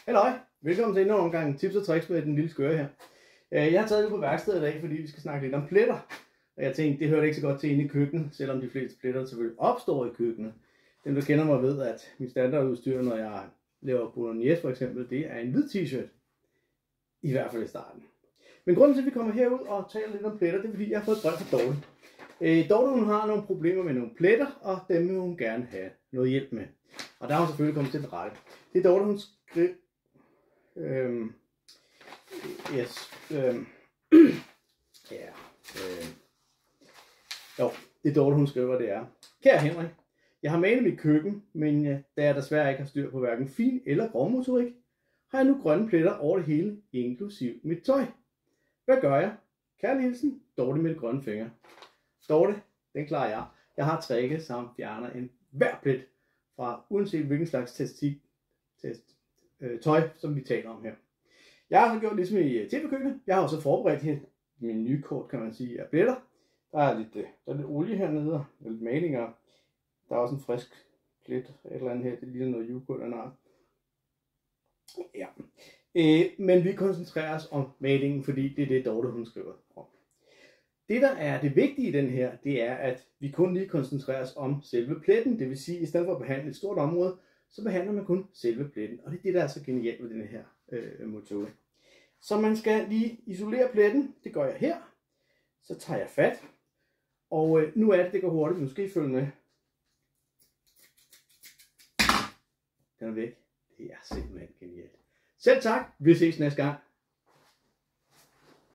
Halløj, velkommen til endnu en omgang tips og tricks med den lille skøre her. Jeg har taget det på værkstedet i dag, fordi vi skal snakke lidt om pletter. Og jeg tænkte, det hører ikke så godt til inde i køkkenet, selvom de fleste pletter selvfølgelig opstår i køkkenet. Dem, der kender mig, ved, at min standardudstyr, når jeg laver bolognese for eksempel, det er en hvid t-shirt. I hvert fald i starten. Men grunden til, at vi kommer herud og taler lidt om pletter, det er, fordi jeg har fået et brev fra Dorte. Dorte, hun har nogle problemer med nogle pletter, og dem vil hun gerne have noget hjælp med. Og der har hun selvfølgelig kommet til den rette. Det er Dorte, hun skriver... det er Dorte, hun skriver, det er: Kære Henrik, jeg har malet mit køkken, men da jeg desværre ikke har styr på hverken fin eller grovmotorik, har jeg nu grønne pletter over det hele, inklusiv mit tøj. Hvad gør jeg? Kærlig hilsen, Dorte med de grønne fingre. Dorte, den klarer jeg. Jeg har tricket, som fjerner en hver plet fra uanset hvilken slags tøj, som vi taler om her. Jeg har så gjort ligesom i tv-køkkenet. Jeg har også forberedt her min nye kort, kan man sige, af pletter. Der er lidt olie hernede, og lidt malinger. Der er også en frisk plet, et eller andet her. Det ligner noget yoghurt eller noget. Ja. Men vi koncentrerer os om malingen, fordi det er det, Dorte hun skriver om. Det, der er det vigtige i den her, det er, at vi kun lige koncentrerer os om selve pletten. Det vil sige, at i stedet for at behandle et stort område, så behandler man kun selve pletten. Og det er det, der er så genialt med den her metode. Så man skal lige isolere pletten. Det gør jeg her. Så tager jeg fat. Og nu er det går hurtigt. Nu skal I følge med. Den er væk. Det er simpelthen genialt. Selv tak. Vi ses næste gang.